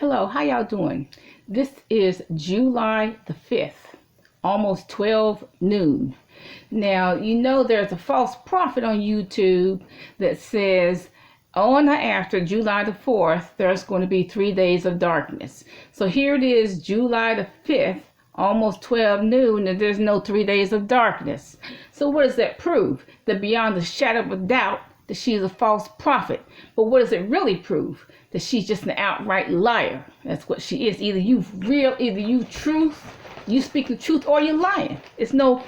Hello, how y'all doing? This is July the 5th, almost 12 noon. Now, you know there's a false prophet on YouTube that says on or after July the 4th, there's going to be 3 days of darkness. So here it is, July the 5th, almost 12 noon, and there's no 3 days of darkness. So what does that prove? That beyond the shadow of a doubt, that she's a false prophet. But what does it really prove? That she's just an outright liar. That's what she is. Either you speak the truth, or you're lying. It's no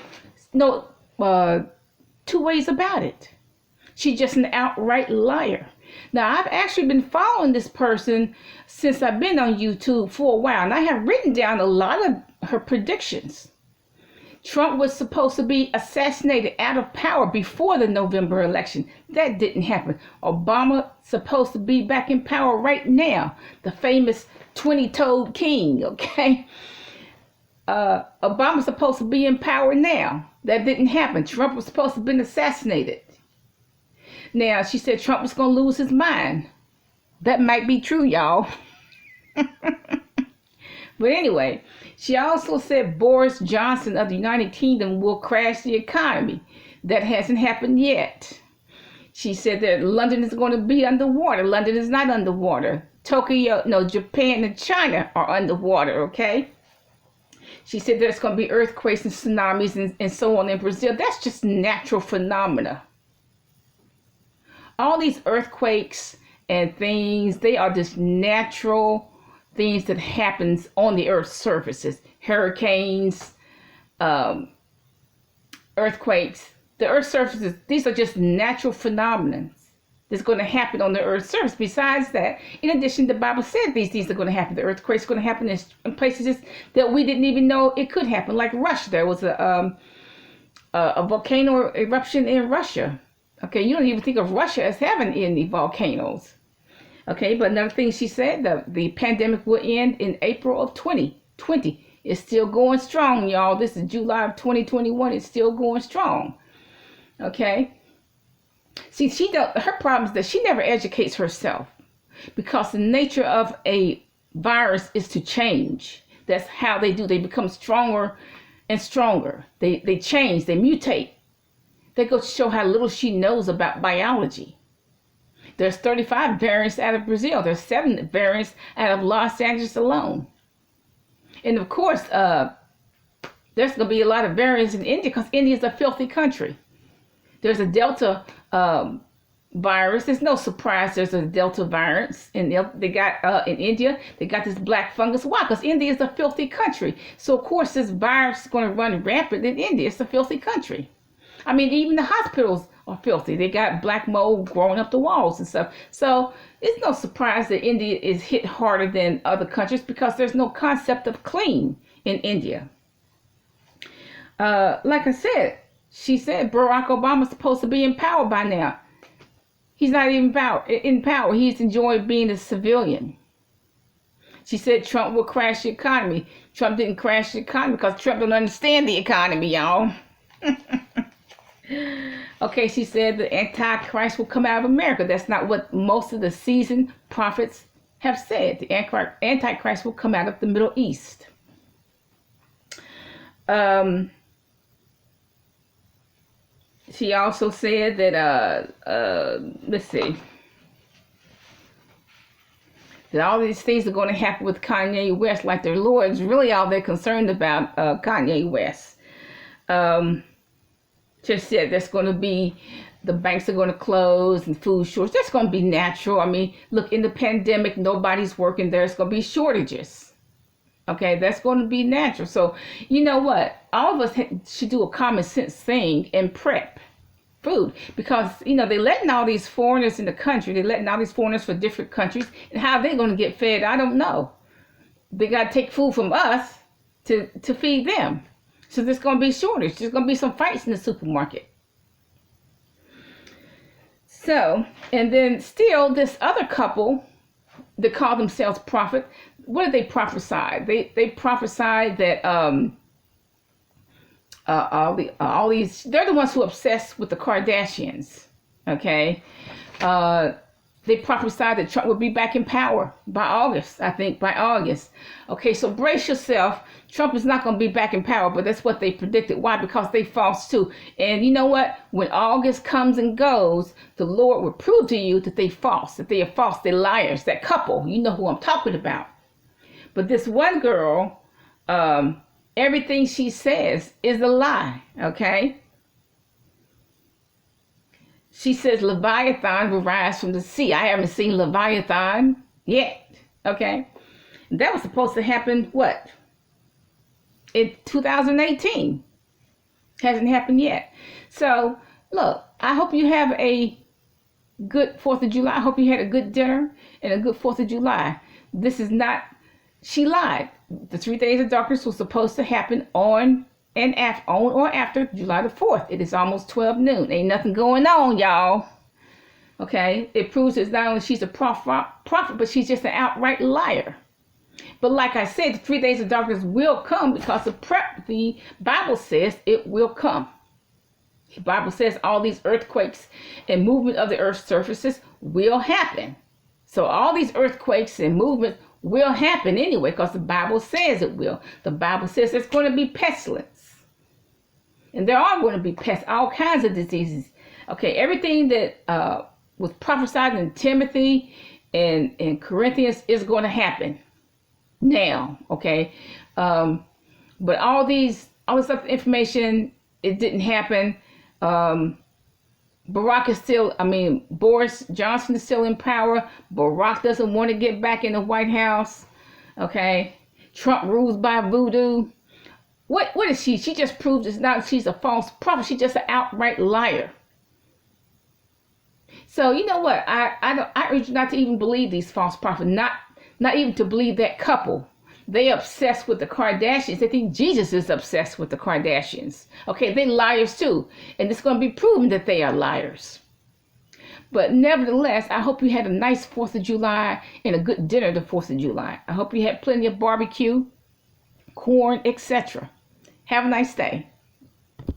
two ways about it. She's just an outright liar. Now, I've actually been following this person since I've been on YouTube for a while, and I have written down a lot of her predictions. Trump was supposed to be assassinated out of power before the November election. That didn't happen. Obama supposed to be back in power right now. The famous 20-toed king, okay? Obama's supposed to be in power now. That didn't happen. Trump was supposed to have been assassinated. Now, she said Trump was going to lose his mind. That might be true, y'all. But anyway, she also said Boris Johnson of the United Kingdom will crash the economy. That hasn't happened yet. She said that London is going to be underwater. London is not underwater. Japan and China are underwater, okay? She said there's going to be earthquakes and tsunamis and so on in Brazil. That's just natural phenomena. All these earthquakes and things, they are just natural things that happens on the earth's surfaces. Hurricanes, earthquakes, the earth's surfaces, these are just natural phenomena that's going to happen on the earth's surface. Besides that, in addition, the Bible said these things are going to happen. The earthquakes are going to happen in places that we didn't even know it could happen, like Russia. There was a volcano eruption in Russia. Okay, you don't even think of Russia as having any volcanoes. Okay, but another thing she said, the pandemic will end in April of 2020. It's still going strong, y'all. This is July of 2021. It's still going strong. Okay. See, her problem is that she never educates herself, because the nature of a virus is to change. That's how they do. They become stronger and stronger. They change. They mutate. They go to show how little she knows about biology. There's 35 variants out of Brazil. There's 7 variants out of Los Angeles alone. And of course, there's going to be a lot of variants in India, because India is a filthy country. There's a Delta virus. There's no surprise there's a Delta virus. And they got in India, they got this black fungus. Why? Because India is a filthy country. So of course this virus is going to run rampant in India. It's a filthy country. I mean, even the hospitals are filthy. They got black mold growing up the walls and stuff. So it's no surprise that India is hit harder than other countries, because there's no concept of clean in India. Like I said, she said Barack Obama's supposed to be in power by now. He's not even in power. He's enjoying being a civilian. She said Trump will crash the economy. Trump didn't crash the economy because Trump don't understand the economy, y'all. Okay, she said the Antichrist will come out of America. That's not what most of the seasoned prophets have said. The Antichrist will come out of the Middle East. She also said that, let's see, that all these things are going to happen with Kanye West, like their Lord's really all they're concerned about Kanye West. Just said there's going to be, the banks are going to close and food shortages. That's going to be natural. I mean, look, in the pandemic, nobody's working. There's going to be shortages. Okay, that's going to be natural. So, you know what? All of us should do a common sense thing and prep food, because, you know, they're letting all these foreigners in the country. They're letting all these foreigners for different countries. And how they're going to get fed, I don't know. They got to take food from us to feed them. So there's going to be shortage. There's going to be some fights in the supermarket. So, and then still this other couple that call themselves prophet, what did they prophesy? They prophesied that all these, they're the ones who are obsessed with the Kardashians. Okay. They prophesied that Trump would be back in power by August, I think, by August. Okay, so brace yourself. Trump is not going to be back in power, but that's what they predicted. Why? Because they false too. And you know what? When August comes and goes, the Lord will prove to you that they false, that they are false, they're liars. That couple, you know who I'm talking about. But this one girl, everything she says is a lie, okay? She says Leviathan will rise from the sea. I haven't seen Leviathan yet, okay? That was supposed to happen, what? In 2018. Hasn't happened yet. So, look, I hope you have a good 4th of July. I hope you had a good dinner and a good 4th of July. This is not, she lied. The 3 days of darkness was supposed to happen on or after July the 4th. It is almost 12 noon. Ain't nothing going on, y'all. Okay? It proves that not only she's a prophet, but she's just an outright liar. But like I said, the 3 days of darkness will come because the Bible says it will come. The Bible says all these earthquakes and movement of the earth's surfaces will happen. So all these earthquakes and movement will happen anyway because the Bible says it will. The Bible says there's going to be pestilence. And there are going to be all kinds of diseases. Okay, everything that was prophesied in Timothy and in Corinthians is going to happen now. Okay, but all this other information, it didn't happen. Barack is still, Boris Johnson is still in power. Barack doesn't want to get back in the White House. Okay, Trump rules by voodoo. What is she? She just proves it's not, she's a false prophet. She's just an outright liar. So you know what? I urge you not to even believe these false prophets. Not even to believe that couple. They obsessed with the Kardashians. They think Jesus is obsessed with the Kardashians. Okay, they liars too. And it's going to be proven that they are liars. But nevertheless, I hope you had a nice 4th of July and a good dinner the 4th of July. I hope you had plenty of barbecue, corn, etc. Have a nice day.